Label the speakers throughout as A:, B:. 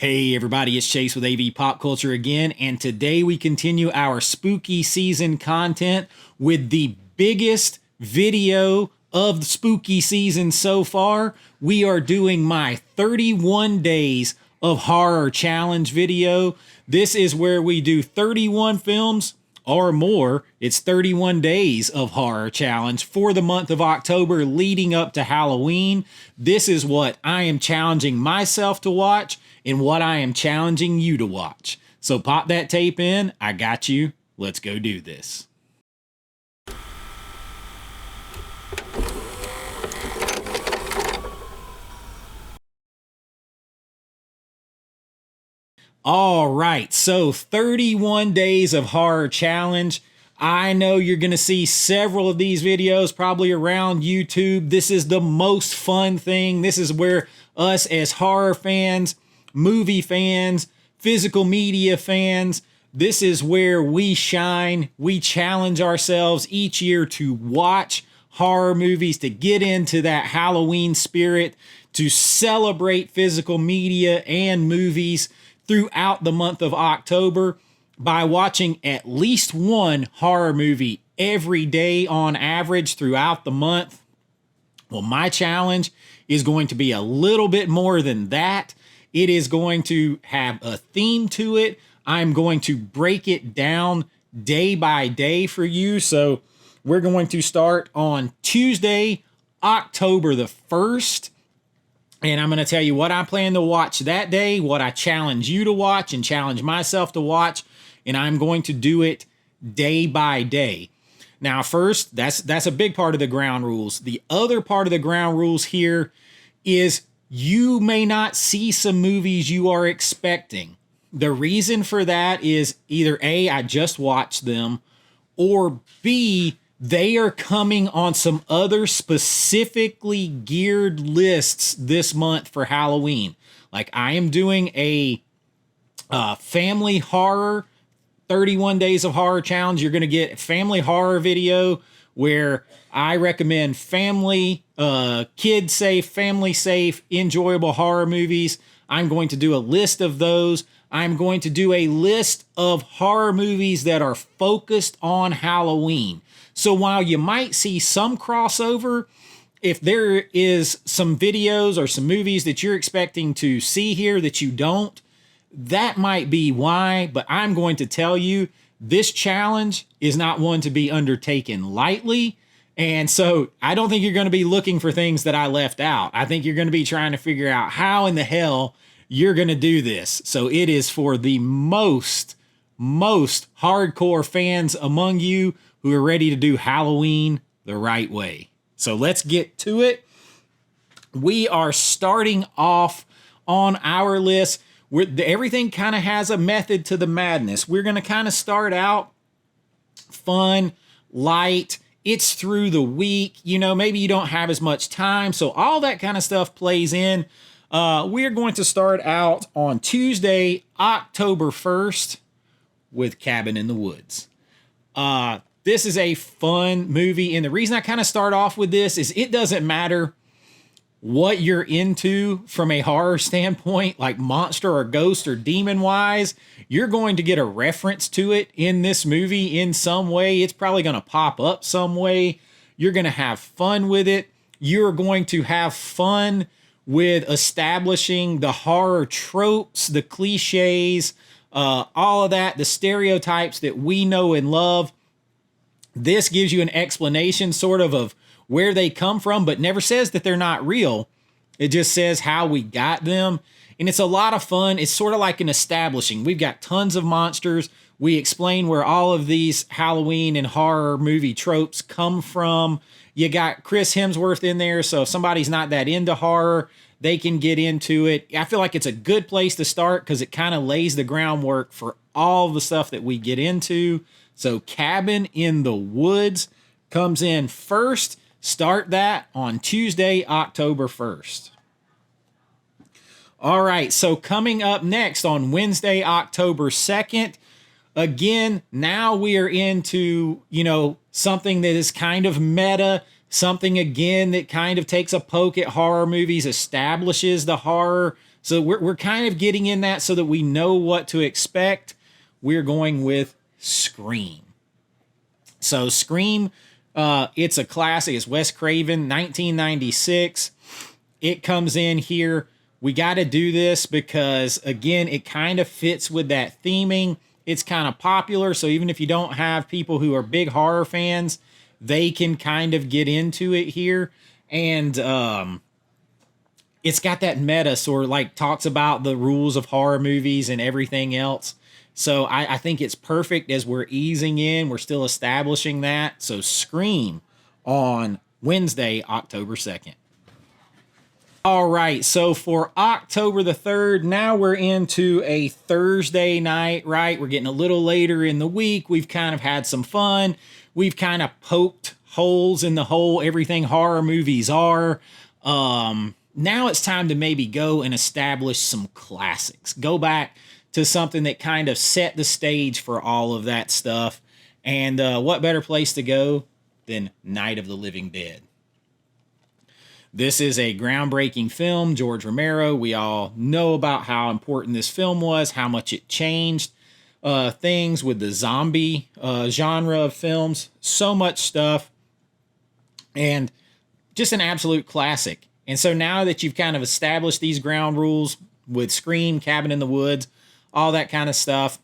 A: Hey everybody, it's Chase with AV Pop Culture again, and today we continue our spooky season content with the biggest video of the spooky season so far. We are doing my 31 days of horror challenge video. This is where we do 31 films or more. It's 31 days of horror challenge for the month of October leading up to Halloween. This is what I am challenging myself to watch and what I am challenging you to watch. So pop that tape in. I got you. Let's go do this. All right, so 31 days of horror challenge. I know you're going to see several of these videos probably around YouTube. This is the most fun thing. This is where us as horror fans, movie fans, physical media fans, this is where we shine. We challenge ourselves each year to watch horror movies, to get into that Halloween spirit, to celebrate physical media and movies throughout the month of October by watching at least one horror movie every day on average throughout the month. Well, my challenge is going to be a little bit more than that. It is going to have a theme to it. I'm going to break it down day by day for you. So we're going to start on Tuesday, October the 1st. And I'm going to tell you what I plan to watch that day, what I challenge you to watch and challenge myself to watch. And I'm going to do it day by day. Now, first, that's a big part of the ground rules. The other part of the ground rules here is you may not see some movies you are expecting. The reason for that is either A, I just watched them, or B, they are coming on some other specifically geared lists this month for Halloween. Like I am doing a family horror 31 days of horror challenge. You're going to get a family horror video where I recommend family, kid safe, family safe, enjoyable horror movies. I'm going to do a list of those. I'm going to do a list of horror movies that are focused on Halloween. So while you might see some crossover, if there is some videos or some movies that you're expecting to see here that you don't, that might be why. But I'm going to tell you, this challenge is not one to be undertaken lightly. And so I don't think you're going to be looking for things that I left out. I think you're going to be trying to figure out how in the hell you're going to do this. So it is for the most hardcore fans among you who are ready to do Halloween the right way. So let's get to it. We are starting off on our list. Everything kind of has a method to the madness. We're going to kind of start out fun, light. It's through the week. You know, maybe you don't have as much time. So all that kind of stuff plays in. We're going to start out on Tuesday, October 1st with Cabin in the Woods. This is a fun movie. And the reason I kind of start off with this is it doesn't matter what you're into from a horror standpoint, like monster or ghost or demon wise, you're going to get a reference to it in this movie in some way. It's probably going to pop up some way. You're going to have fun with it. You're going to have fun with establishing the horror tropes, the cliches, all of that, the stereotypes that we know and love. This gives you an explanation sort of where they come from, but never says that they're not real. It just says how we got them. And it's a lot of fun. It's sort of like an establishing. We've got tons of monsters. We explain where all of these Halloween and horror movie tropes come from. You got Chris Hemsworth in there, so if somebody's not that into horror, they can get into it. I feel like it's a good place to start because it kind of lays the groundwork for all the stuff that we get into. So Cabin in the Woods comes in first. Start that on Tuesday, October 1st. All right, so coming up next on Wednesday, October 2nd, again, now we are into, something that is kind of meta, something again that kind of takes a poke at horror movies, establishes the horror So we're kind of getting in that so that we know what to expect. We're going with Scream. So Scream, it's a classic. It's Wes Craven, 1996. It comes in here. We got to do this because, again, it kind of fits with that theming. It's kind of popular, so even if you don't have people who are big horror fans, they can kind of get into it here. And it's got that meta sort of like talks about the rules of horror movies and everything else. So I think it's perfect as we're easing in. We're still establishing that. So Scream on Wednesday, October 2nd. All right, so for October the 3rd, now we're into a Thursday night, right? We're getting a little later in the week. We've kind of had some fun. We've kind of poked holes in the whole everything horror movies are. Now it's time to maybe go and establish some classics. Go back to something that kind of set the stage for all of that stuff. And what better place to go than Night of the Living Dead? This is a groundbreaking film, George Romero. We all know about how important this film was, how much it changed things with the zombie genre of films. So much stuff. And just an absolute classic. And so now that you've kind of established these ground rules with Scream, Cabin in the Woods, all that kind of stuff,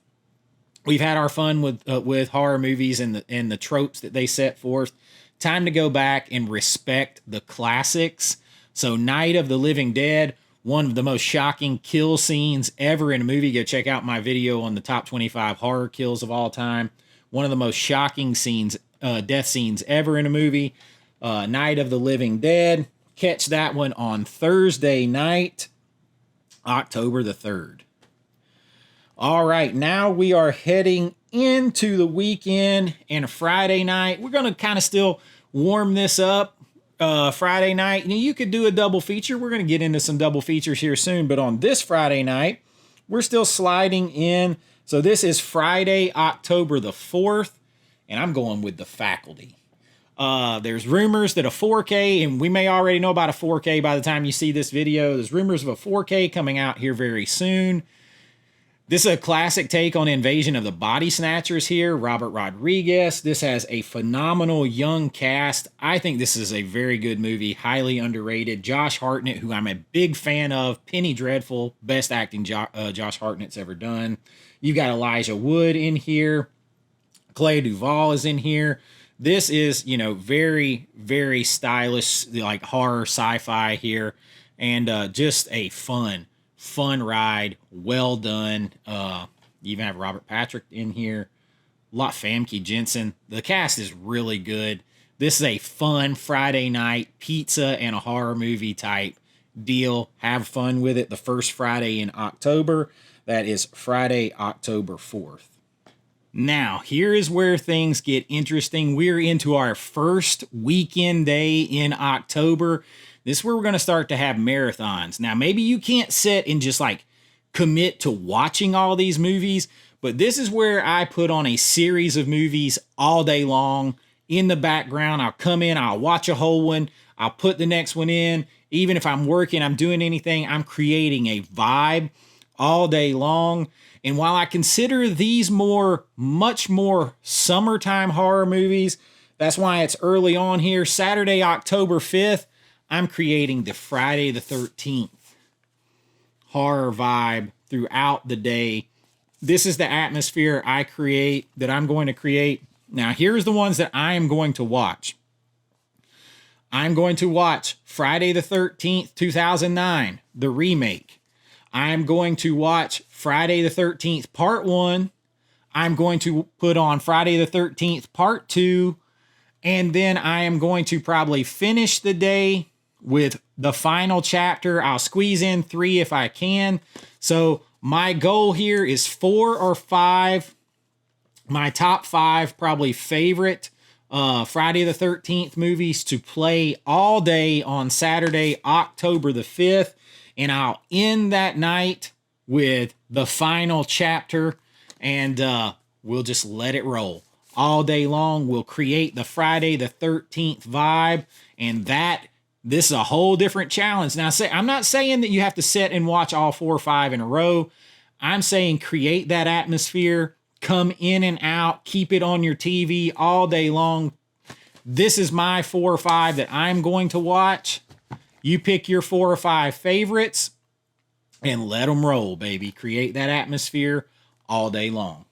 A: we've had our fun with horror movies and the tropes that they set forth. Time to go back and respect the classics. So Night of the Living Dead, one of the most shocking kill scenes ever in a movie. Go check out my video on the top 25 horror kills of all time. One of the most shocking scenes, death scenes ever in a movie. Night of the Living Dead. Catch that one on Thursday night, October the 3rd. All right, now we are heading into the weekend and a Friday night. We're going to kind of still warm this up. Friday night, you could do a double feature. We're going to get into some double features here soon, but on this Friday night, we're still sliding in. So this is Friday, October the 4th, and I'm going with The Faculty. There's rumors that a 4K, and we may already know about a 4K by the time you see this video. There's rumors of a 4K coming out here very soon. This is a classic take on Invasion of the Body Snatchers here. Robert Rodriguez. This has a phenomenal young cast. I think this is a very good movie, highly underrated. Josh Hartnett, who I'm a big fan of. Penny Dreadful, best acting Josh Hartnett's ever done. You've got Elijah Wood in here. Clea Duvall is in here. This is, very, very stylish, like horror sci-fi here. And just a fun ride, well done. You even have Robert Patrick in here, Famke Jensen. The cast is really good. This is a fun Friday night pizza and a horror movie type deal. Have fun with it. The first Friday in October, that is Friday, October 4th. Now, here is where things get interesting. We're into our first weekend day in October. This is where we're going to start to have marathons. Now, maybe you can't sit and just commit to watching all these movies, but this is where I put on a series of movies all day long in the background. I'll come in, I'll watch a whole one, I'll put the next one in. Even if I'm working, I'm doing anything, I'm creating a vibe all day long. And while I consider these much more summertime horror movies, that's why it's early on here. Saturday, October 5th, I'm creating the Friday the 13th horror vibe throughout the day. This is the atmosphere I'm going to create. Now, here's the ones that I am going to watch. I'm going to watch Friday the 13th, 2009, the remake. I'm going to watch Friday the 13th, Part 1. I'm going to put on Friday the 13th, Part 2. And then I am going to probably finish the day with the final chapter. I'll squeeze in 3 if I can. So my goal here is 4 or 5. My top 5 probably favorite Friday the 13th movies to play all day on Saturday, October the 5th. And I'll end that night with the final chapter, and we'll just let it roll. All day long, we'll create the Friday the 13th vibe, and that This is a whole different challenge. Now, I'm not saying that you have to sit and watch all 4 or 5 in a row. I'm saying create that atmosphere, come in and out, keep it on your TV all day long. This is my 4 or 5 that I'm going to watch. You pick your 4 or 5 favorites and let them roll, baby. Create that atmosphere all day long.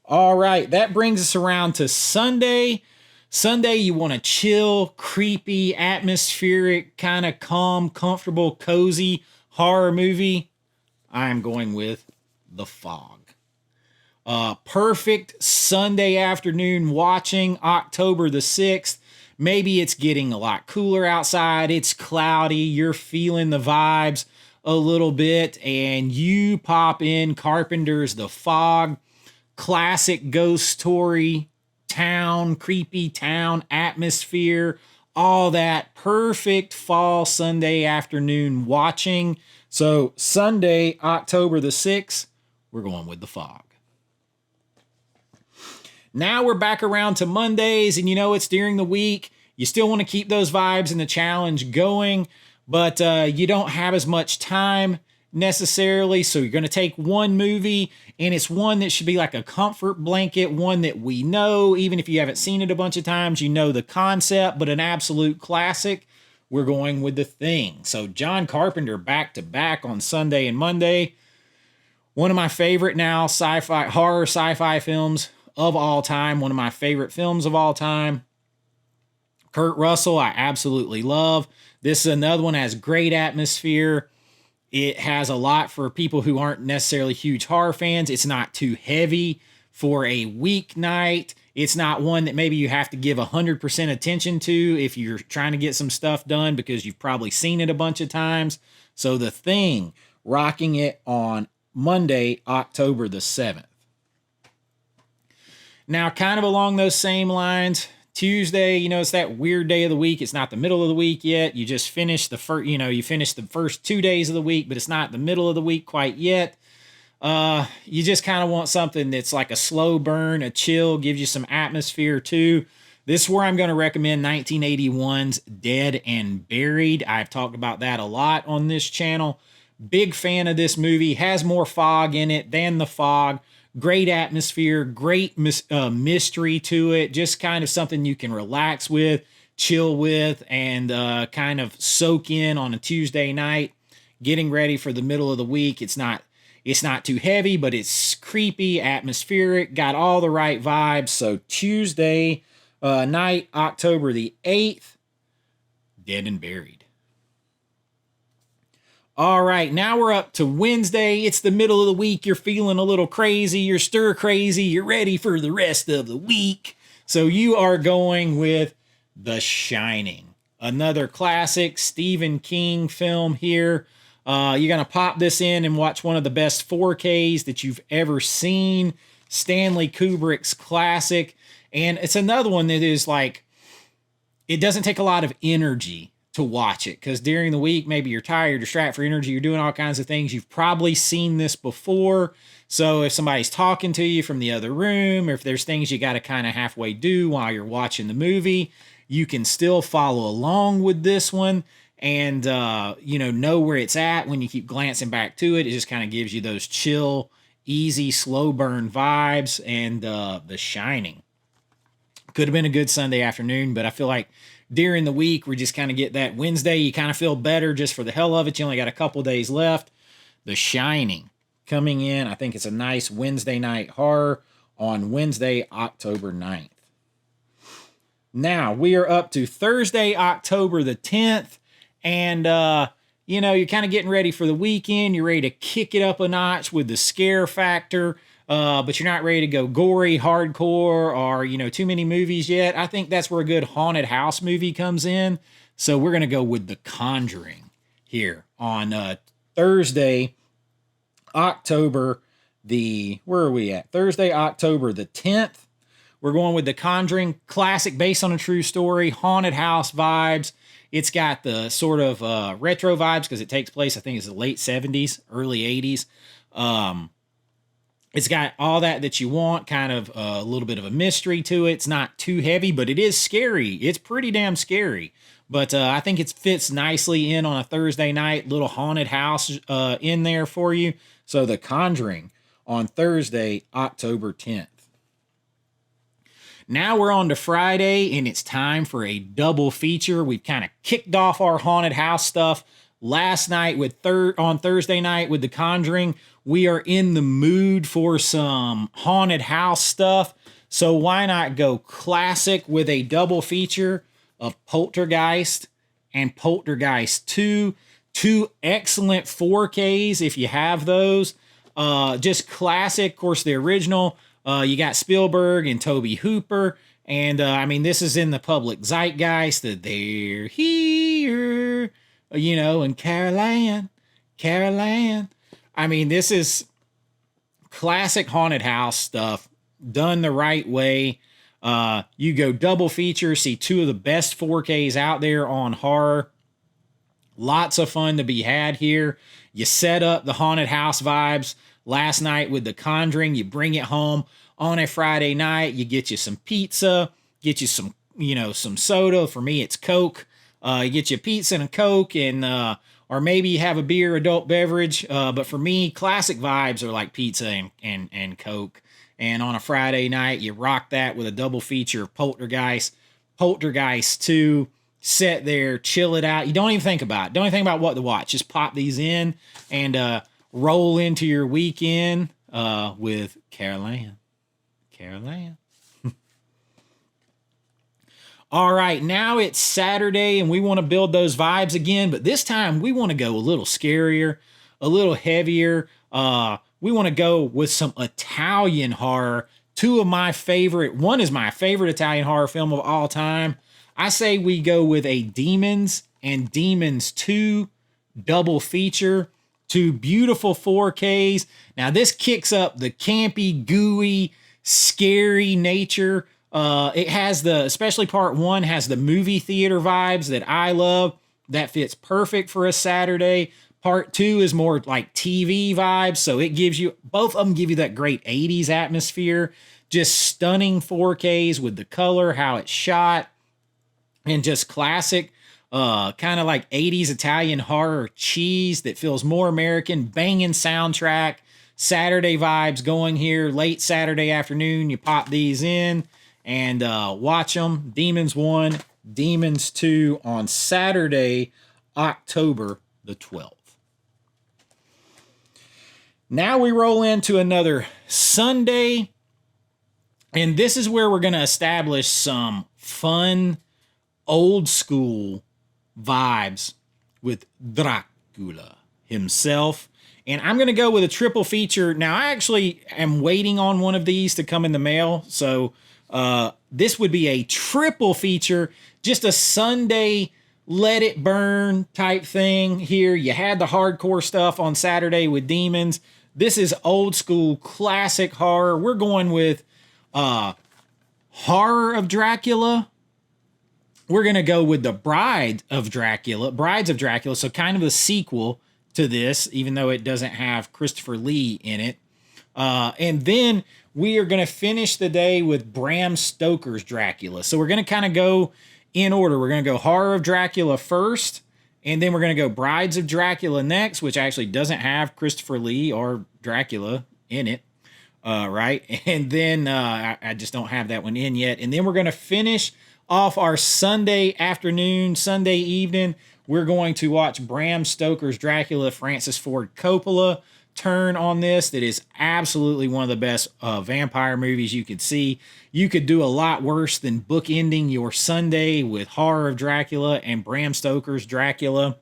A: All right, that brings us around to Sunday. Sunday, you want a chill, creepy, atmospheric, kind of calm, comfortable, cozy horror movie. I'm going with The Fog. Perfect Sunday afternoon watching, October the 6th. Maybe it's getting a lot cooler outside. It's cloudy. You're feeling the vibes a little bit, and you pop in Carpenter's The Fog. Classic ghost story, town, creepy town atmosphere, all that. Perfect fall Sunday afternoon watching. So Sunday, October the 6th, we're going with The Fog. Now we're back around to Mondays, and it's during the week. You still want to keep those vibes and the challenge going, but you don't have as much time necessarily. So you're going to take one movie, and it's one that should be like a comfort blanket, one that we know, even if you haven't seen it a bunch of times, you know the concept, but an absolute classic. We're going with The Thing. So John Carpenter back to back on Sunday and Monday. One of my favorite now horror sci-fi films of all time. One of my favorite films of all time. Kurt Russell, I absolutely love. This is another one that has great atmosphere. It has a lot for people who aren't necessarily huge horror fans. It's not too heavy for a weeknight. It's not one that maybe you have to give 100% attention to if you're trying to get some stuff done because you've probably seen it a bunch of times. So The Thing, rocking it on Monday, October the 7th. Now, kind of along those same lines, Tuesday, it's that weird day of the week. It's not the middle of the week yet. You just finished the first, you finished the first 2 days of the week, but it's not the middle of the week quite yet. You just kind of want something that's like a slow burn, a chill, gives you some atmosphere too. This is where I'm going to recommend 1981's Dead and Buried. I've talked about that a lot on this channel. Big fan of this movie. Has more fog in it than The Fog. Great atmosphere, great mystery to it. Just kind of something you can relax with, chill with, and kind of soak in on a Tuesday night. Getting ready for the middle of the week. It's not too heavy, but it's creepy, atmospheric, got all the right vibes. So Tuesday night, October the 8th, Dead and Buried. All right, now we're up to Wednesday. It's the middle of the week. You're feeling a little crazy. You're stir crazy. You're ready for the rest of the week. So you are going with The Shining. Another classic Stephen King film here. You're going to pop this in and watch one of the best 4Ks that you've ever seen. Stanley Kubrick's classic. And it's another one that is like, it doesn't take a lot of energy to watch it, because during the week, maybe you're tired, you're strapped for energy, you're doing all kinds of things. You've probably seen this before. So if somebody's talking to you from the other room, or if there's things you got to kind of halfway do while you're watching the movie, you can still follow along with this one and, know where it's at when you keep glancing back to it. It just kind of gives you those chill, easy, slow burn vibes. And The Shining could have been a good Sunday afternoon, but I feel like during the week, we just kind of get that Wednesday. You kind of feel better just for the hell of it. You only got a couple days left. The Shining coming in. I think it's a nice Wednesday night horror on Wednesday, October 9th. Now, we are up to Thursday, October the 10th. And, you're kind of getting ready for the weekend. You're ready to kick it up a notch with the scare factor. But you're not ready to go gory, hardcore, or, too many movies yet. I think that's where a good haunted house movie comes in. So we're going to go with The Conjuring here on Thursday, October Thursday, October the 10th. We're going with The Conjuring, classic, based on a true story, haunted house vibes. It's got the sort of retro vibes because it takes place, I think it's the late 70s, early 80s. It's got all that you want, kind of a little bit of a mystery to it. It's not too heavy, but it is scary. It's pretty damn scary. But I think it fits nicely in on a Thursday night, little haunted house in there for you. So The Conjuring on Thursday, October 10th. Now we're on to Friday, and it's time for a double feature. We've kind of kicked off our haunted house stuff last night with on Thursday night with The Conjuring. We are in the mood for some haunted house stuff, so why not go classic with a double feature of Poltergeist and Poltergeist 2. Two excellent 4Ks if you have those. Just classic, of course, the original. You got Spielberg and Tobe Hooper. And, I mean, this is in the public zeitgeist that they're here, you know, and Carol Ann. I mean, this is classic haunted house stuff done the right way. You go double feature, see two of the best 4Ks out there on horror. Lots of fun to be had here. You set up the haunted house vibes last night with The Conjuring. You bring it home on a Friday night. You get you some pizza, get you some, you know, some soda. For me, it's Coke. You get you pizza and a Coke, and or maybe you have a beer, adult beverage. But for me, classic vibes are like pizza and Coke. And on a Friday night, you rock that with a double feature of Poltergeist, Poltergeist 2. Sit there, chill it out. You don't even think about it. Don't even think about what to watch. Just pop these in and roll into your weekend with Carol Ann. All right, now it's Saturday and we want to build those vibes again, but this time we want to go a little scarier, a little heavier. We want to go with some Italian horror. Two of my favorite, one is my favorite Italian horror film of all time. I say we go with a Demons and Demons 2 double feature. Two beautiful 4Ks. Now this kicks up the campy, gooey, scary nature. It has the, especially part 1 has the movie theater vibes that I love. That fits perfect for a Saturday. Part 2 is more like TV vibes. So it gives you, both of them give you that great 80s atmosphere. Just stunning 4Ks with the color, how it's shot. And just classic, kind of like 80s Italian horror cheese that feels more American, banging soundtrack, Saturday vibes going here, late Saturday afternoon. You pop these in and watch them. Demons 1, Demons 2 on Saturday, October the 12th. Now we roll into another Sunday, and this is where we're going to establish some fun old school vibes with Dracula himself. And I'm going to go with a triple feature. Now, I actually am waiting on one of these to come in the mail. So this would be a triple feature, just a Sunday let it burn type thing here. You had the hardcore stuff on Saturday with Demons. This is old school classic horror. We're going with Horror of Dracula. We're going to go with the Brides of Dracula. So kind of a sequel to this, even though it doesn't have Christopher Lee in it. And then we are going to finish the day with Bram Stoker's Dracula. So we're going to kind of go in order. We're going to go Horror of Dracula first, and then we're going to go Brides of Dracula next, which actually doesn't have Christopher Lee or Dracula in it. Right? And then I just don't have that one in yet. And then we're going to finish off our Sunday afternoon, Sunday evening. We're going to watch Bram Stoker's Dracula, Francis Ford Coppola turn on this. That is absolutely one of the best vampire movies you could see. You could do a lot worse than bookending your Sunday with Horror of Dracula and Bram Stoker's Dracula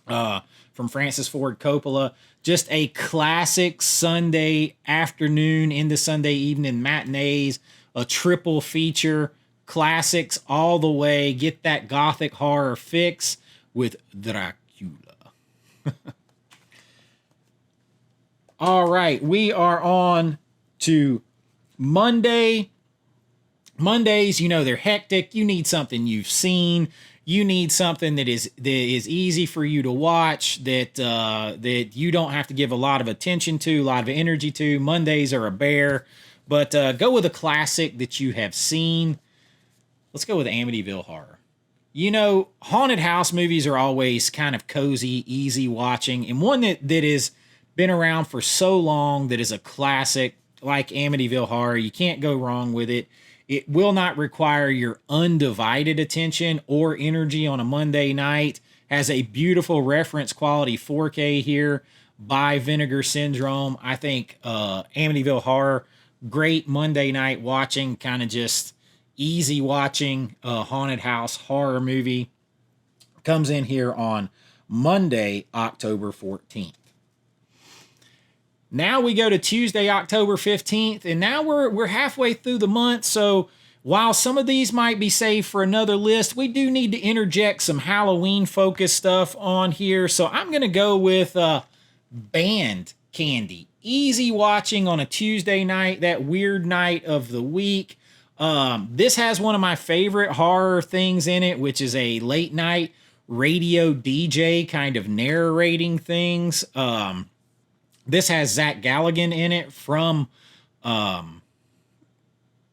A: from Francis Ford Coppola. Just a classic Sunday afternoon into Sunday evening matinees, a triple feature. Classics all the way. Get that gothic horror fix with Dracula. All right, we are on to Monday. Mondays, you know, they're hectic. You need something you've seen. You need something that is easy for you to watch, that you don't have to give a lot of attention to, a lot of energy to. Mondays are a bear, but go with a classic that you have seen. Let's go with Amityville Horror. You know, haunted house movies are always kind of cozy, easy watching, and one that has been around for so long, that is a classic like Amityville Horror. You can't go wrong with it. It will not require your undivided attention or energy on a Monday night. Has a beautiful reference quality 4K here by Vinegar Syndrome. I think Amityville Horror, great Monday night watching, kind of just easy watching haunted house horror movie. Comes in here on Monday, October 14th. Now we go to Tuesday, October 15th, and now we're halfway through the month, so while some of these might be saved for another list, we do need to interject some Halloween-focused stuff on here, so I'm going to go with Band Candy. Easy watching on a Tuesday night, that weird night of the week. This has one of my favorite horror things in it, which is a late-night radio DJ kind of narrating things. This has Zach Galligan in it from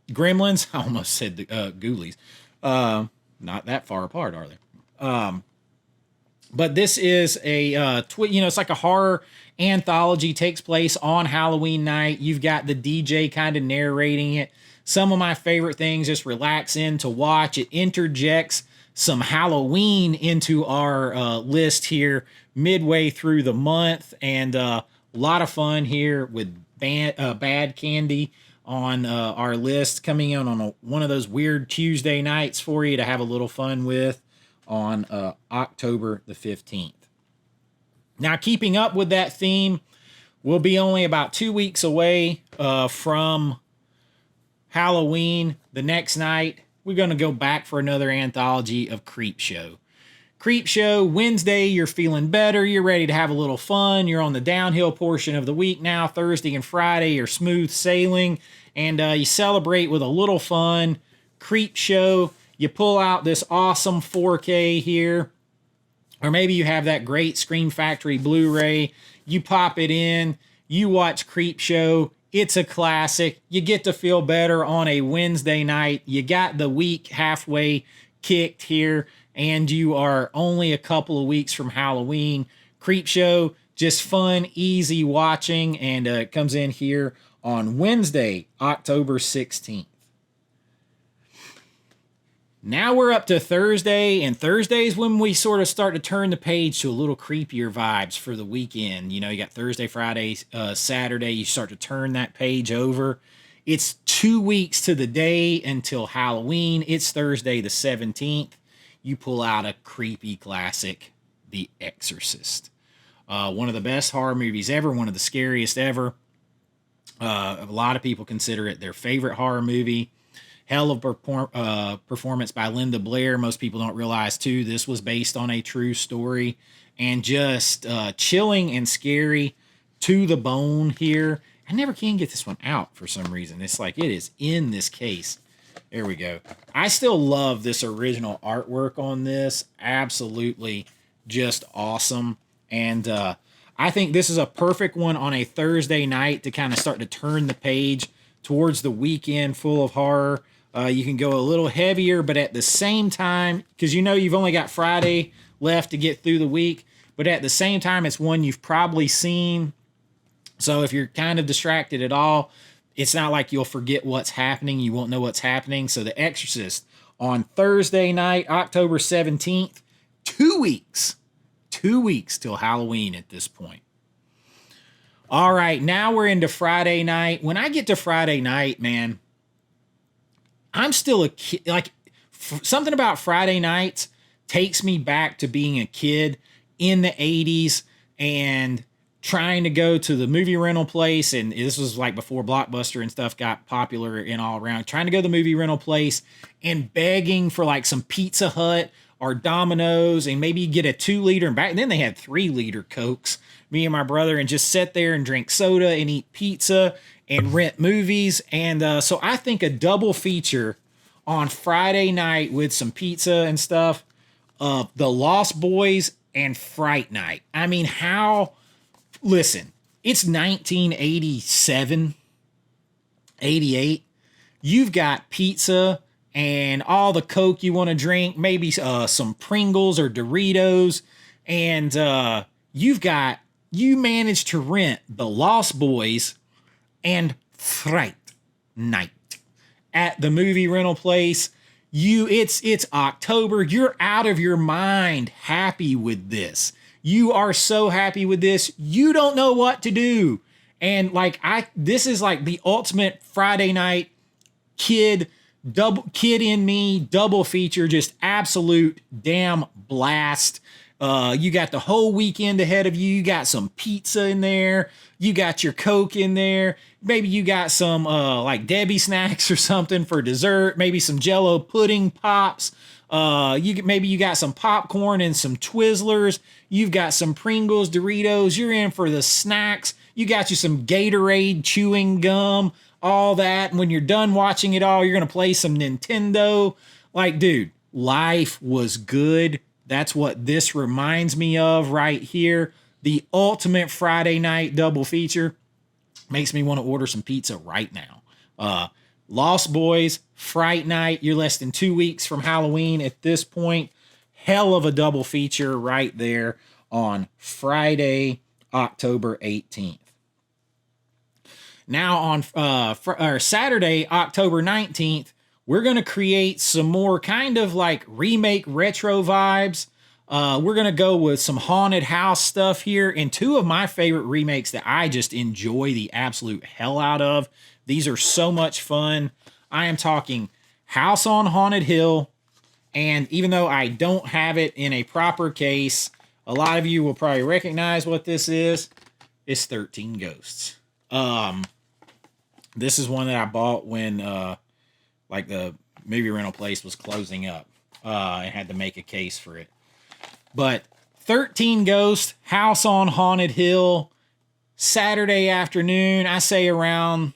A: Gremlins. I almost said the Ghoulies. Not that far apart, are they? But this is a, it's like a horror anthology, takes place on Halloween night. You've got the DJ kind of narrating it. Some of my favorite things, just relax in to watch. It interjects some Halloween into our list here midway through the month, and a lot of fun here with Bad Candy on our list, coming in on one of those weird Tuesday nights for you to have a little fun with on October the 15th. Now, keeping up with that theme, we'll be only about 2 weeks away from Halloween. The next night, we're going to go back for another anthology of Creepshow. Creepshow, Wednesday, you're feeling better. You're ready to have a little fun. You're on the downhill portion of the week now. Thursday and Friday are smooth sailing, and you celebrate with a little fun. Creepshow, you pull out this awesome 4K here, or maybe you have that great Scream Factory Blu-ray. You pop it in, you watch Creepshow. It's a classic. You get to feel better on a Wednesday night. You got the week halfway kicked here, and you are only a couple of weeks from Halloween. Creepshow, just fun, easy watching, and it comes in here on Wednesday, October 16th. Now we're up to Thursday, and Thursday's when we sort of start to turn the page to a little creepier vibes for the weekend. You know, you got Thursday, Friday, Saturday, you start to turn that page over. It's 2 weeks to the day until Halloween. It's Thursday the 17th. You pull out a creepy classic, The Exorcist. One of the best horror movies ever, one of the scariest ever. A lot of people consider it their favorite horror movie. Hell of a performance by Linda Blair. Most people don't realize, too, this was based on a true story. And just chilling and scary to the bone here. I never can get this one out for some reason. It's like it is in this case. There we go. I still love this original artwork on this. Absolutely just awesome. And I think this is a perfect one on a Thursday night to kind of start to turn the page towards the weekend full of horror. You can go a little heavier, but at the same time, because you know you've only got Friday left to get through the week, but at the same time, it's one you've probably seen. So if you're kind of distracted at all, it's not like you'll forget what's happening. You won't know what's happening. So The Exorcist on Thursday night, October 17th, 2 weeks. 2 weeks till Halloween at this point. All right, now we're into Friday night. When I get to Friday night, man, I'm still a kid. Like, something about Friday nights takes me back to being a kid in the 80s and trying to go to the movie rental place. And this was like before Blockbuster and stuff got popular and all around. Trying to go to the movie rental place and begging for like some Pizza Hut or Domino's, and maybe get a 2-liter. And back then they had 3-liter Cokes. Me and my brother, and just sit there and drink soda and eat pizza and rent movies. And so I think a double feature on Friday night with some pizza and stuff. The Lost Boys and Fright Night. I mean, listen, it's 1987, 88. You've got pizza and all the Coke you want to drink, maybe some Pringles or Doritos, and you managed to rent the Lost Boys and Fright Night at the movie rental place. It's October. You're out of your mind happy with this. You are so happy with this. You don't know what to do. And this is like the ultimate Friday night kid in me double feature, just absolute damn blast. You got the whole weekend ahead of you. You got some pizza in there. You got your Coke in there. Maybe you got some like Debbie snacks or something for dessert. Maybe some Jell-O pudding pops. Maybe you got some popcorn and some Twizzlers. You've got some Pringles, Doritos. You're in for the snacks. You got you some Gatorade chewing gum, all that. And when you're done watching it all, you're going to play some Nintendo. Like, dude, life was good. That's what this reminds me of right here. The ultimate Friday night double feature. Makes me want to order some pizza right now. Lost Boys, Fright Night. You're less than 2 weeks from Halloween at this point. Hell of a double feature right there on Friday, October 18th. Now on Saturday, October 19th, we're going to create some more kind of like remake retro vibes. We're going to go with some haunted house stuff here, and two of my favorite remakes that I just enjoy the absolute hell out of. These are so much fun. I am talking House on Haunted Hill, and even though I don't have it in a proper case, a lot of you will probably recognize what this is. It's 13 Ghosts. This is one that I bought when like the movie rental place was closing up. I had to make a case for it. But 13 Ghosts, House on Haunted Hill, Saturday afternoon, I say around,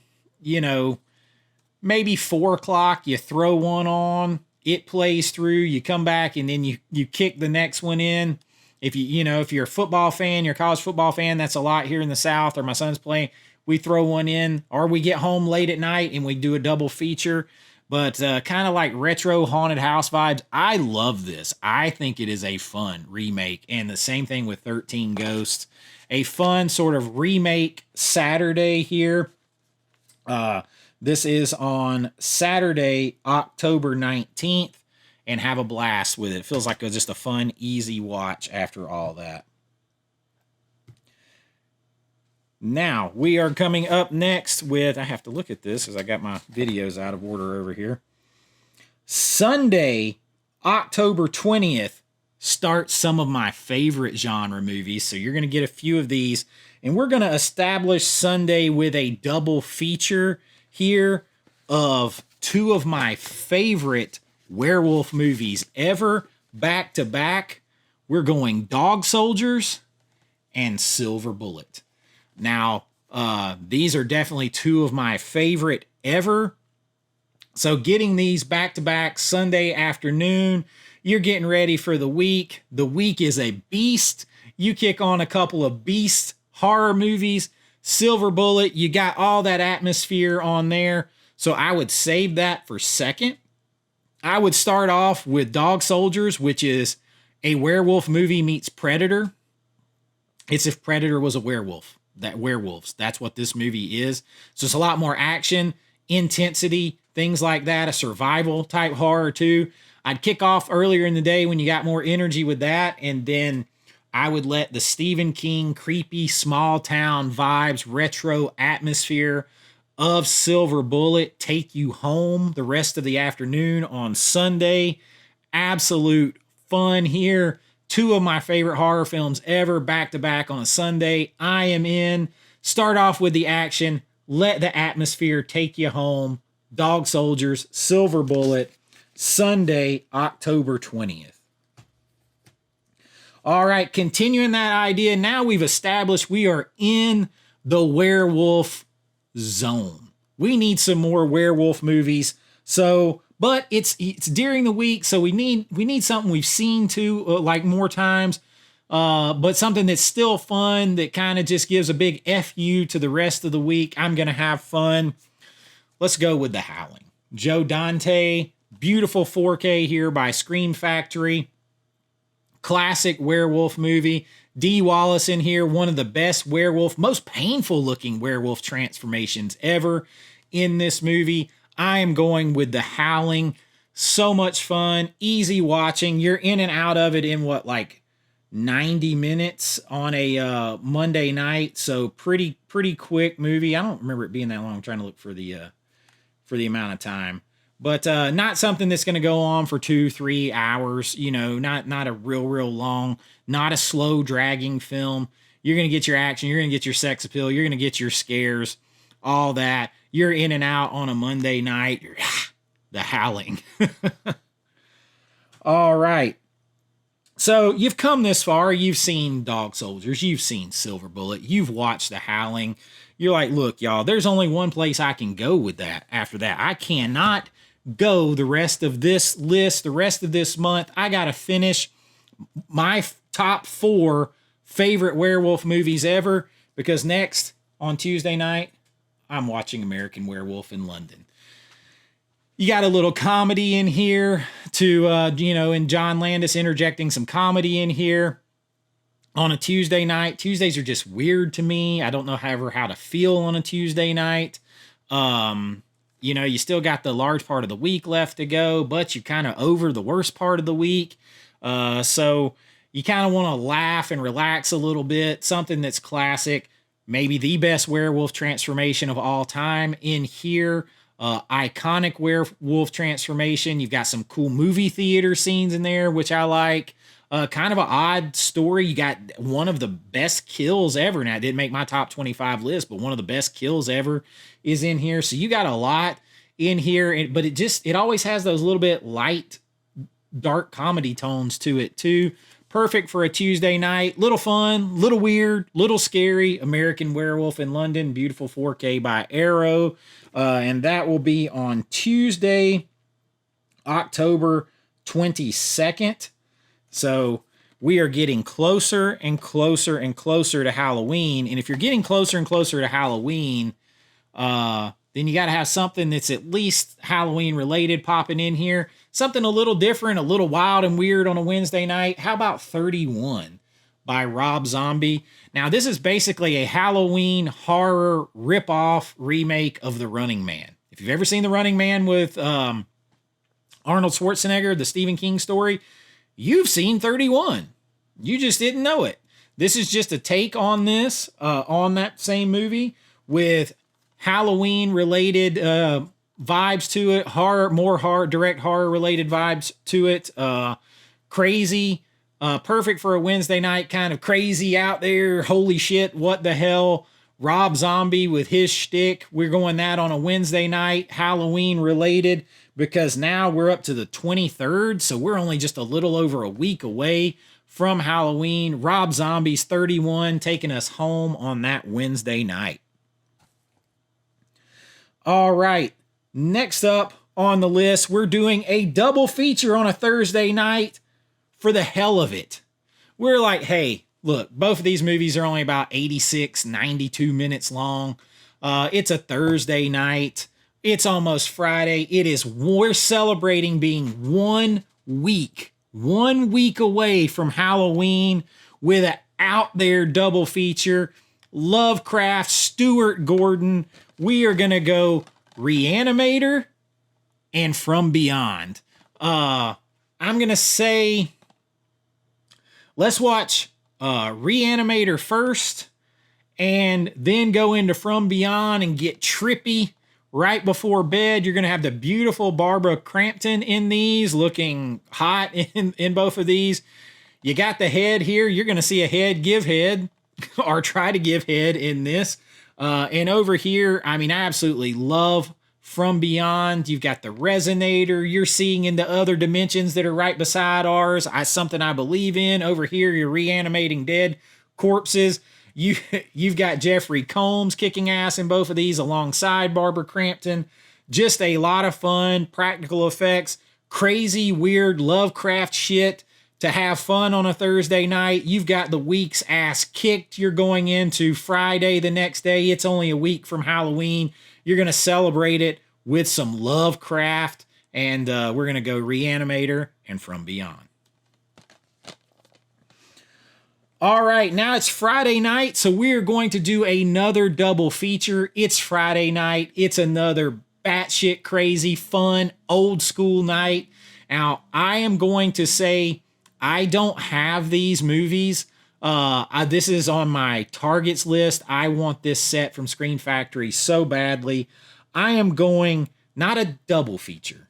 A: maybe 4 o'clock, you throw one on, it plays through, you come back, and then you kick the next one in. If if you're a football fan, you're a college football fan, that's a lot here in the South, or my son's playing, we throw one in, or we get home late at night and we do a double feature. But kind of like retro haunted house vibes. I love this. I think it is a fun remake. And the same thing with 13 Ghosts. A fun sort of remake Saturday here. This is on Saturday, October 19th. And have a blast with it. It feels like just a fun, easy watch after all that. Now, we are coming up next with, I have to look at this because I got my videos out of order over here. Sunday, October 20th, starts some of my favorite genre movies. So you're going to get a few of these. And we're going to establish Sunday with a double feature here of two of my favorite werewolf movies ever, back to back. We're going Dog Soldiers and Silver Bullet. Now, these are definitely two of my favorite ever. So getting these back-to-back Sunday afternoon, you're getting ready for the week. The week is a beast. You kick on a couple of beast horror movies. Silver Bullet, you got all that atmosphere on there. So I would save that for second. I would start off with Dog Soldiers, which is a werewolf movie meets Predator. It's if Predator was a werewolf. That's what this movie is. So it's a lot more action, intensity, things like that, a survival type horror too. I'd kick off earlier in the day when you got more energy with that, and then I would let the Stephen King creepy small town vibes, retro atmosphere of Silver Bullet take you home the rest of the afternoon on Sunday. Absolute fun here. Two of my favorite horror films ever, back to back on Sunday. I am in. Start off with the action. Let the atmosphere take you home. Dog Soldiers, Silver Bullet, Sunday, October 20th. All right, continuing that idea. Now we've established we are in the werewolf zone. We need some more werewolf movies. So but it's during the week, so we need something we've seen too, like more times, but something that's still fun, that kind of just gives a big FU to the rest of the week. I'm gonna have fun. Let's go with The Howling. Joe Dante, beautiful 4K here by Scream Factory. Classic werewolf movie. Dee Wallace in here, one of the best werewolf, most painful looking werewolf transformations ever in this movie. I am going with The Howling. So much fun, easy watching. You're in and out of it in what, like 90 minutes on a Monday night. So pretty quick movie. I don't remember it being that long. I'm trying to look for the amount of time. But not something that's going to go on for 2-3 hours, you know, not a real long, not a slow dragging film. You're going to get your action, you're going to get your sex appeal, you're going to get your scares, all that. You're in and out on a Monday night. The Howling. All right. So you've come this far. You've seen Dog Soldiers. You've seen Silver Bullet. You've watched The Howling. You're like, look, y'all, there's only one place I can go with that after that. I cannot go the rest of this list, the rest of this month. I got to finish my top 4 favorite werewolf movies ever, because next on Tuesday night, I'm watching American Werewolf in London. You got a little comedy in here to, and John Landis interjecting some comedy in here on a Tuesday night. Tuesdays are just weird to me. I don't know, however, how to feel on a Tuesday night. You still got the large part of the week left to go, but you're kind of over the worst part of the week. So you kind of want to laugh and relax a little bit. Something that's classic, maybe the best werewolf transformation of all time in here. Iconic werewolf transformation. You've got some cool movie theater scenes in there, which I like. Kind of an odd story. You got one of the best kills ever. Now, it didn't make my top 25 list, but one of the best kills ever is in here. So you got a lot in here, but it always has those little bit light, dark comedy tones to it too. Perfect for a Tuesday night. Little fun, little weird, little scary. American Werewolf in London, beautiful 4K by Arrow. And that will be on Tuesday, October 22nd. So we are getting closer and closer and closer to Halloween. And if you're getting closer and closer to Halloween, then you got to have something that's at least Halloween related popping in here. Something a little different, a little wild and weird on a Wednesday night. How about 31 by Rob Zombie? Now, this is basically a Halloween horror ripoff remake of The Running Man. If you've ever seen The Running Man with Arnold Schwarzenegger, the Stephen King story, you've seen 31. You just didn't know it. This is just a take on this, on that same movie, with Halloween-related vibes to it, direct horror-related vibes to it. Crazy, perfect for a Wednesday night, kind of crazy out there. Holy shit, what the hell? Rob Zombie with his shtick. We're going that on a Wednesday night, Halloween-related, because now we're up to the 23rd, so we're only just a little over a week away from Halloween. Rob Zombie's 31 taking us home on that Wednesday night. All right, next up on the list, we're doing a double feature on a Thursday night for the hell of it. We're like, hey, look, both of these movies are only about 86, 92 minutes long. It's a Thursday night. It's almost Friday. We're celebrating being 1 week away from Halloween with an out there double feature. Lovecraft, Stuart Gordon. We are going to go Reanimator and From Beyond. I'm going to say, let's watch Reanimator first and then go into From Beyond and get trippy right before bed. You're going to have the beautiful Barbara Crampton in these, looking hot in both of these. You got the head here. You're going to see a head give head or try to give head in this. And over here, I mean, I absolutely love From Beyond. You've got the resonator. You're seeing into other dimensions that are right beside ours. Something I believe in. Over here, you're reanimating dead corpses. You've got Jeffrey Combs kicking ass in both of these alongside Barbara Crampton. Just a lot of fun, practical effects, crazy, weird Lovecraft shit to have fun on a Thursday night. You've got the week's ass kicked. You're going into Friday the next day. It's only a week from Halloween. You're going to celebrate it with some Lovecraft, and we're going to go Reanimator and From Beyond. All right, now it's Friday night, so we're going to do another double feature. It's Friday night. It's another batshit crazy, fun, old school night. Now, I am going to say I don't have these movies. This is on my targets list. I want this set from Screen Factory so badly. I am going not a double feature.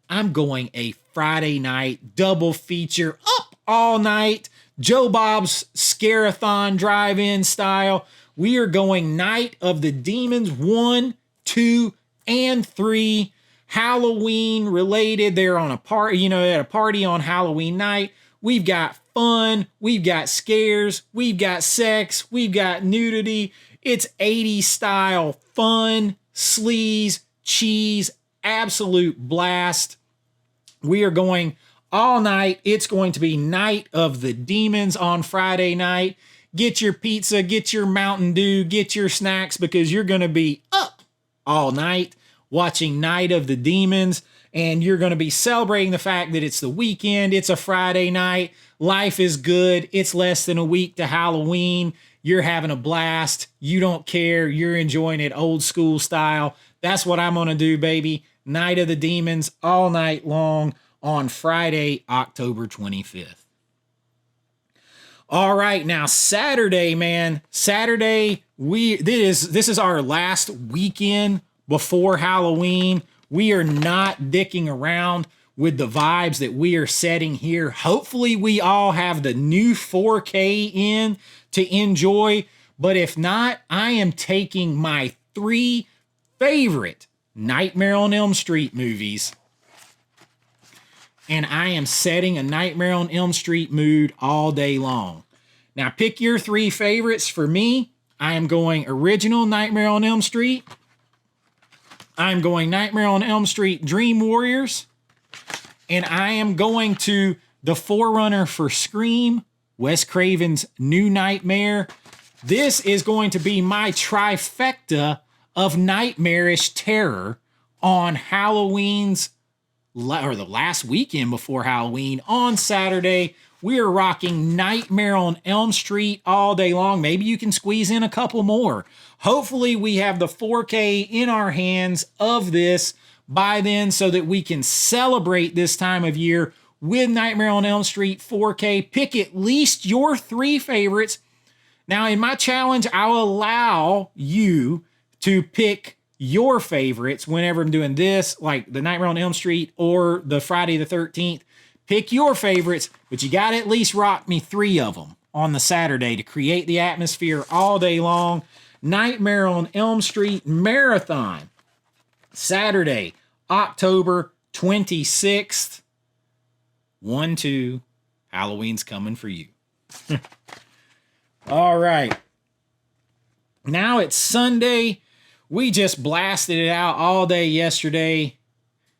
A: I'm going a Friday night double feature, up all night, Joe Bob's Scare-a-thon drive-in style. We are going Night of the Demons 1, 2, and 3. Halloween related. They're on a party, at a party on Halloween night. We've got fun. We've got scares. We've got sex. We've got nudity. It's 80s style fun, sleaze, cheese, absolute blast. We are going all night. It's going to be Night of the Demons on Friday night. Get your pizza, get your Mountain Dew, get your snacks, because you're going to be up all night watching Night of the Demons, and you're going to be celebrating the fact that it's the weekend. It's a Friday night. Life is good. It's less than a week to Halloween. You're having a blast. You don't care. You're enjoying it old school style. That's what I'm going to do, baby. Night of the Demons all night long on Friday, October 25th. All right, now Saturday, man. Saturday, this is our last weekend before Halloween. We are not dicking around with the vibes that we are setting here. Hopefully we all have the new 4K in to enjoy, but if not, I am taking my 3 favorite Nightmare on Elm Street movies, and I am setting a Nightmare on Elm Street mood all day long. Now, pick your 3 favorites. For me, I am going original Nightmare on Elm Street. I'm going Nightmare on Elm Street Dream Warriors. And I am going to the forerunner for Scream, Wes Craven's New Nightmare. This is going to be my trifecta of nightmarish terror on Halloween's, or the last weekend before Halloween on Saturday. We are rocking Nightmare on Elm Street all day long. Maybe you can squeeze in a couple more. Hopefully we have the 4K in our hands of this by then so that we can celebrate this time of year with Nightmare on Elm Street 4K. Pick at least your 3 favorites. Now, in my challenge, I'll allow you to pick your favorites whenever I'm doing this, like the Nightmare on Elm Street or the Friday the 13th. Pick your favorites, but you got to at least rock me 3 of them on the Saturday to create the atmosphere all day long. Nightmare on Elm Street Marathon, Saturday, October 26th. 1-2, Halloween's coming for you. All right. Now it's Sunday. We just blasted it out all day yesterday.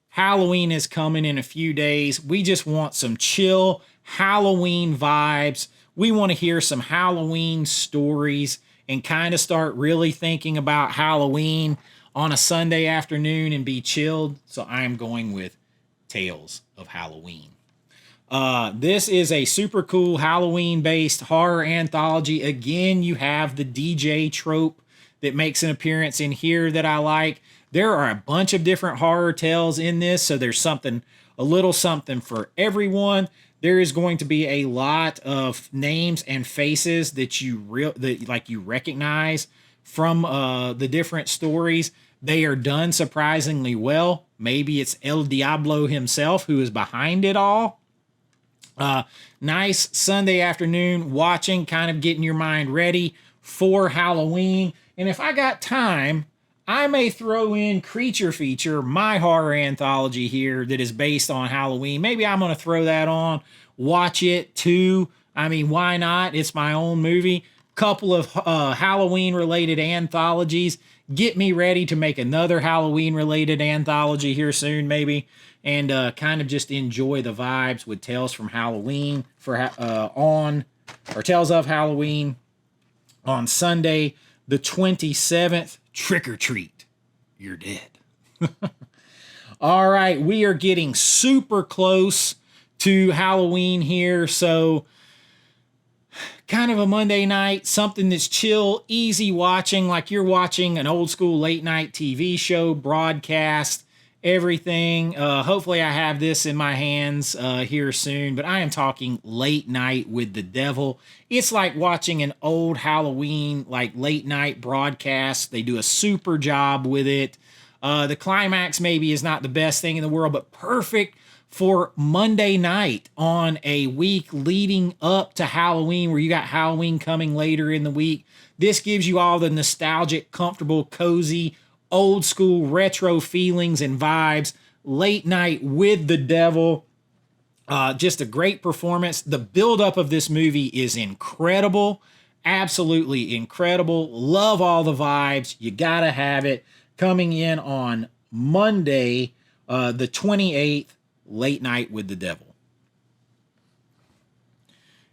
A: Halloween is coming in a few days. We just want some chill Halloween vibes. We want to hear some Halloween stories and kind of start really thinking about Halloween on a Sunday afternoon and be chilled. So I'm going with Tales of Halloween. This is a super cool Halloween-based horror anthology. Again, you have the DJ trope that makes an appearance in here that I like. There are a bunch of different horror tales in this, so there's a little something for everyone. There is going to be a lot of names and faces that you recognize from the different stories. They are done surprisingly well. Maybe it's El Diablo himself who is behind it all. Nice Sunday afternoon watching, kind of getting your mind ready for Halloween. And if I got time, I may throw in Creature Feature, my horror anthology here that is based on Halloween. Maybe I'm going to throw that on, watch it too. I mean, why not? It's my own movie. couple of Halloween related anthologies. Get me ready to make another Halloween related anthology here soon, maybe, and kind of just enjoy the vibes with Tales from Halloween Tales of Halloween on Sunday, the 27th. Trick or treat, you're dead. All right, we are getting super close to Halloween here, so kind of a Monday night, something that's chill, easy watching, like you're watching an old school late night TV show, broadcast, everything. Hopefully I have this in my hands here soon, but I am talking Late Night with the Devil. It's like watching an old Halloween, like late night broadcast. They do a super job with it. The climax maybe is not the best thing in the world, but perfect for Monday night on a week leading up to Halloween, where you got Halloween coming later in the week. This gives you all the nostalgic, comfortable, cozy, old school retro feelings and vibes. Late Night with the Devil. Just a great performance. The buildup of this movie is incredible. Absolutely incredible. Love all the vibes. You gotta have it. Coming in on Monday, the 28th, Late Night with the Devil.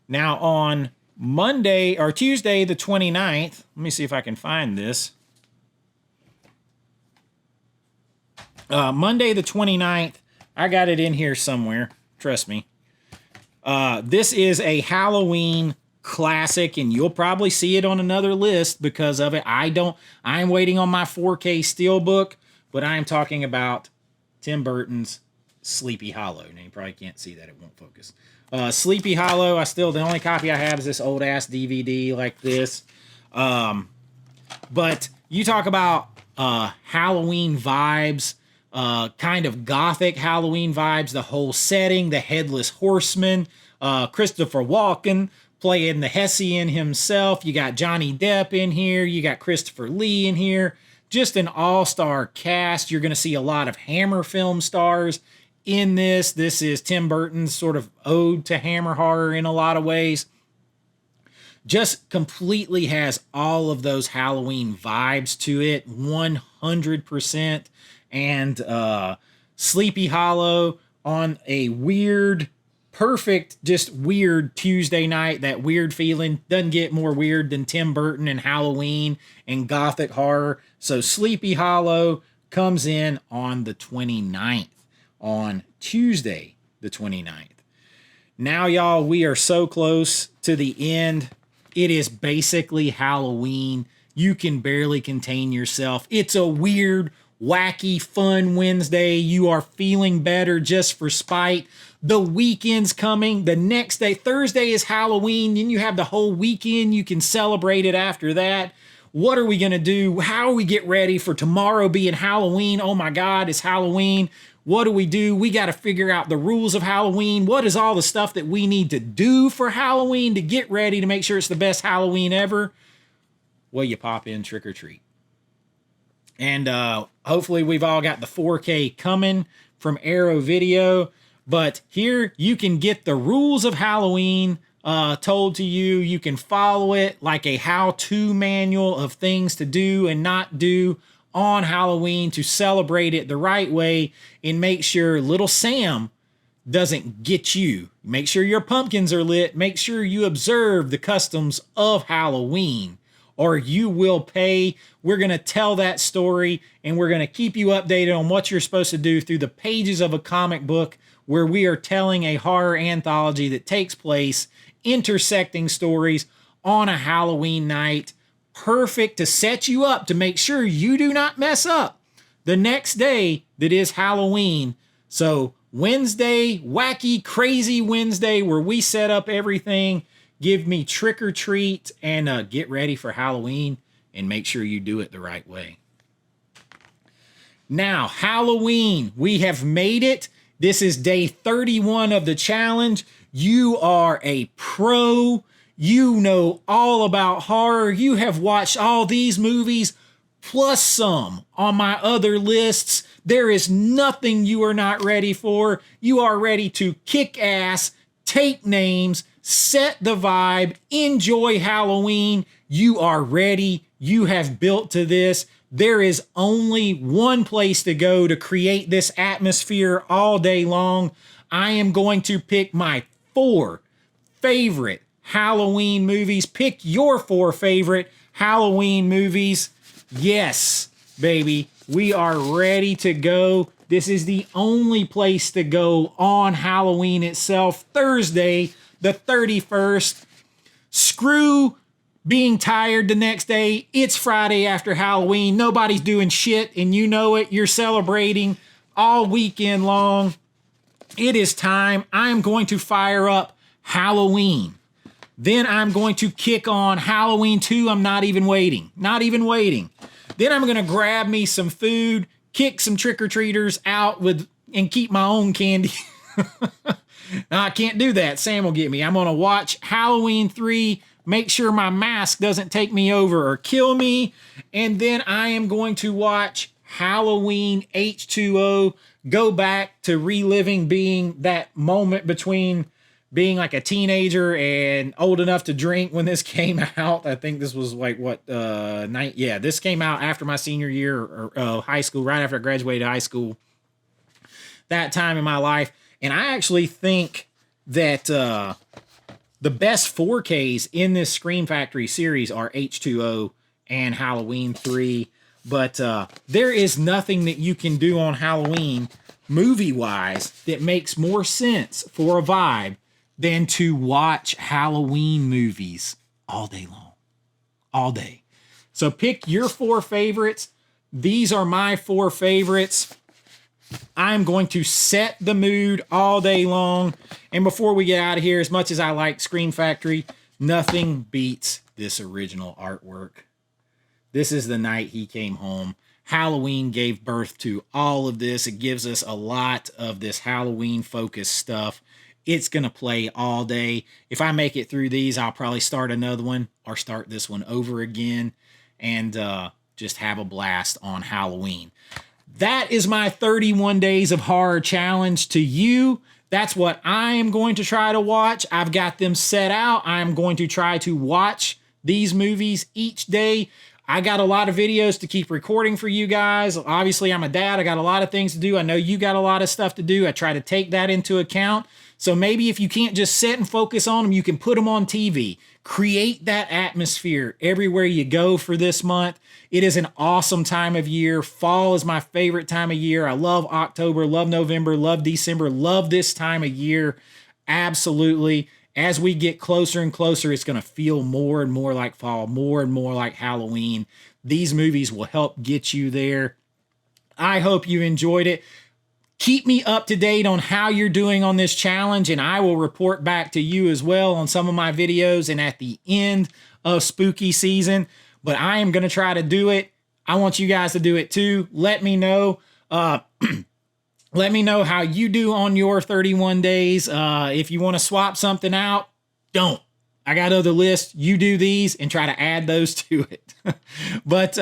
A: Now on Monday or Tuesday, the 29th, let me see if I can find this. Monday, the 29th, I got it in here somewhere. Trust me. This is a Halloween classic, and you'll probably see it on another list because of it. I'm waiting on my 4K Steelbook, but I'm talking about Tim Burton's Sleepy Hollow. Now you probably can't see that, it won't focus. Sleepy Hollow, the only copy I have is this old ass DVD like this. But you talk about Halloween vibes, kind of gothic Halloween vibes, the whole setting, the Headless Horseman, Christopher Walken playing the Hessian himself. You got Johnny Depp in here. You got Christopher Lee in here. Just an all-star cast. You're going to see a lot of Hammer film stars in this. This is Tim Burton's sort of ode to Hammer horror in a lot of ways. Just completely has all of those Halloween vibes to it, 100%. And Sleepy Hollow on a weird, perfect, just weird Tuesday night. That weird feeling doesn't get more weird than Tim Burton and Halloween and gothic horror. So Sleepy Hollow comes in on the 29th, on Tuesday the 29th. Now, y'all, we are so close to the end. It is basically Halloween. You can barely contain yourself. It's a weird, wacky, fun Wednesday. You are feeling better just for spite. The weekend's coming. The next day, Thursday, is Halloween. Then you have the whole weekend. You can celebrate it after that. What are we going to do? How do we get ready for tomorrow being Halloween? Oh my God, it's Halloween. What do? We got to figure out the rules of Halloween. What is all the stuff that we need to do for Halloween to get ready to make sure it's the best Halloween ever? Well, you pop in Trick or Treat. And hopefully we've all got the 4K coming from Arrow Video. But here you can get the rules of Halloween told to you. You can follow it like a how-to manual of things to do and not do on Halloween to celebrate it the right way and make sure little Sam doesn't get you. Make sure your pumpkins are lit. Make sure you observe the customs of Halloween, or you will pay. We're going to tell that story, and we're going to keep you updated on what you're supposed to do through the pages of a comic book where we are telling a horror anthology that takes place intersecting stories on a Halloween night. Perfect to set you up to make sure you do not mess up the next day that is Halloween. So Wednesday, wacky, crazy Wednesday, where we set up everything. Give me Trick or Treat and get ready for Halloween, and make sure you do it the right way. Now, Halloween, we have made it. This is day 31 of the challenge. You are a pro. You know all about horror. You have watched all these movies, plus some on my other lists. There is nothing you are not ready for. You are ready to kick ass, take names, set the vibe, enjoy Halloween. You are ready. You have built to this. There is only one place to go to create this atmosphere all day long. I am going to pick my 4 favorite Halloween movies. Pick your 4 favorite Halloween movies. Yes, baby, we are ready to go. This is the only place to go on Halloween itself, Thursday, the 31st. Screw being tired the next day. It's Friday after Halloween. Nobody's doing shit, and you know it. You're celebrating all weekend long. It is time. I'm going to fire up Halloween. Then I'm going to kick on Halloween 2. I'm not even waiting. Not even waiting. Then I'm going to grab me some food, kick some trick-or-treaters out with, and keep my own candy. No, I can't do that. Sam will get me. I'm going to watch Halloween 3, make sure my mask doesn't take me over or kill me. And then I am going to watch Halloween H2O, go back to reliving being that moment between being like a teenager and old enough to drink when this came out. I think this was like this came out after my senior year or high school, right after I graduated high school. That time in my life. And I actually think that the best 4Ks in this Scream Factory series are H2O and Halloween 3. But there is nothing that you can do on Halloween, movie-wise, that makes more sense for a vibe than to watch Halloween movies all day long. All day. So pick your 4 favorites. These are my 4 favorites. I'm going to set the mood all day long. And before we get out of here, as much as I like Scream Factory, nothing beats this original artwork. This is the night he came home. Halloween gave birth to all of this. It gives us a lot of this Halloween-focused stuff. It's going to play all day. If I make it through these, I'll probably start another one or start this one over again and just have a blast on Halloween. That is my 31 Days of Horror challenge to you. That's what I am going to try to watch. I've got them set out. I'm going to try to watch these movies each day. I got a lot of videos to keep recording for you guys. Obviously, I'm a dad. I got a lot of things to do. I know you got a lot of stuff to do. I try to take that into account. So maybe if you can't just sit and focus on them, you can put them on TV. Create that atmosphere everywhere you go for this month. It is an awesome time of year. Fall is my favorite time of year. I love October, love November, love December, love this time of year. Absolutely. As we get closer and closer, it's going to feel more and more like fall, more and more like Halloween. These movies will help get you there. I hope you enjoyed it. Keep me up to date on how you're doing on this challenge, and I will report back to you as well on some of my videos and at the end of spooky season. But I am going to try to do it. I want you guys to do it too. Let me know. Let me know how you do on your 31 days. If you want to swap something out, don't. I got other lists. You do these and try to add those to it. But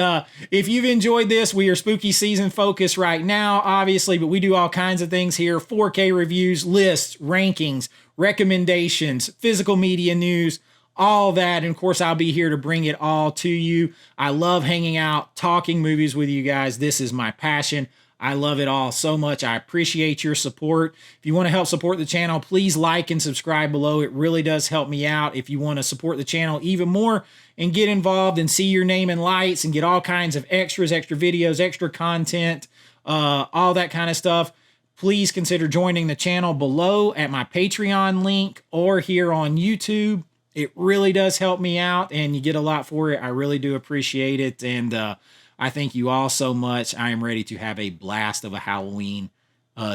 A: if you've enjoyed this, we are spooky season focused right now, obviously, but we do all kinds of things here. 4K reviews, lists, rankings, recommendations, physical media news, all that. And of course, I'll be here to bring it all to you. I love hanging out, talking movies with you guys. This is my passion. I love it all so much. I appreciate your support. If you want to help support the channel, please like and subscribe below. It really does help me out. If you want to support the channel even more and get involved and see your name in lights and get all kinds of extras, extra videos, extra content, all that kind of stuff, please consider joining the channel below at my Patreon link or here on YouTube. It really does help me out and you get a lot for it. I really do appreciate it. And I thank you all so much. I am ready to have a blast of a Halloween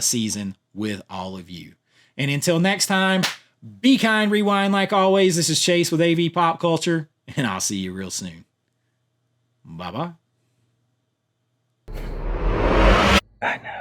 A: season with all of you. And until next time, be kind, rewind like always. This is Chase with AV Pop Culture, and I'll see you real soon. Bye-bye. Bye now.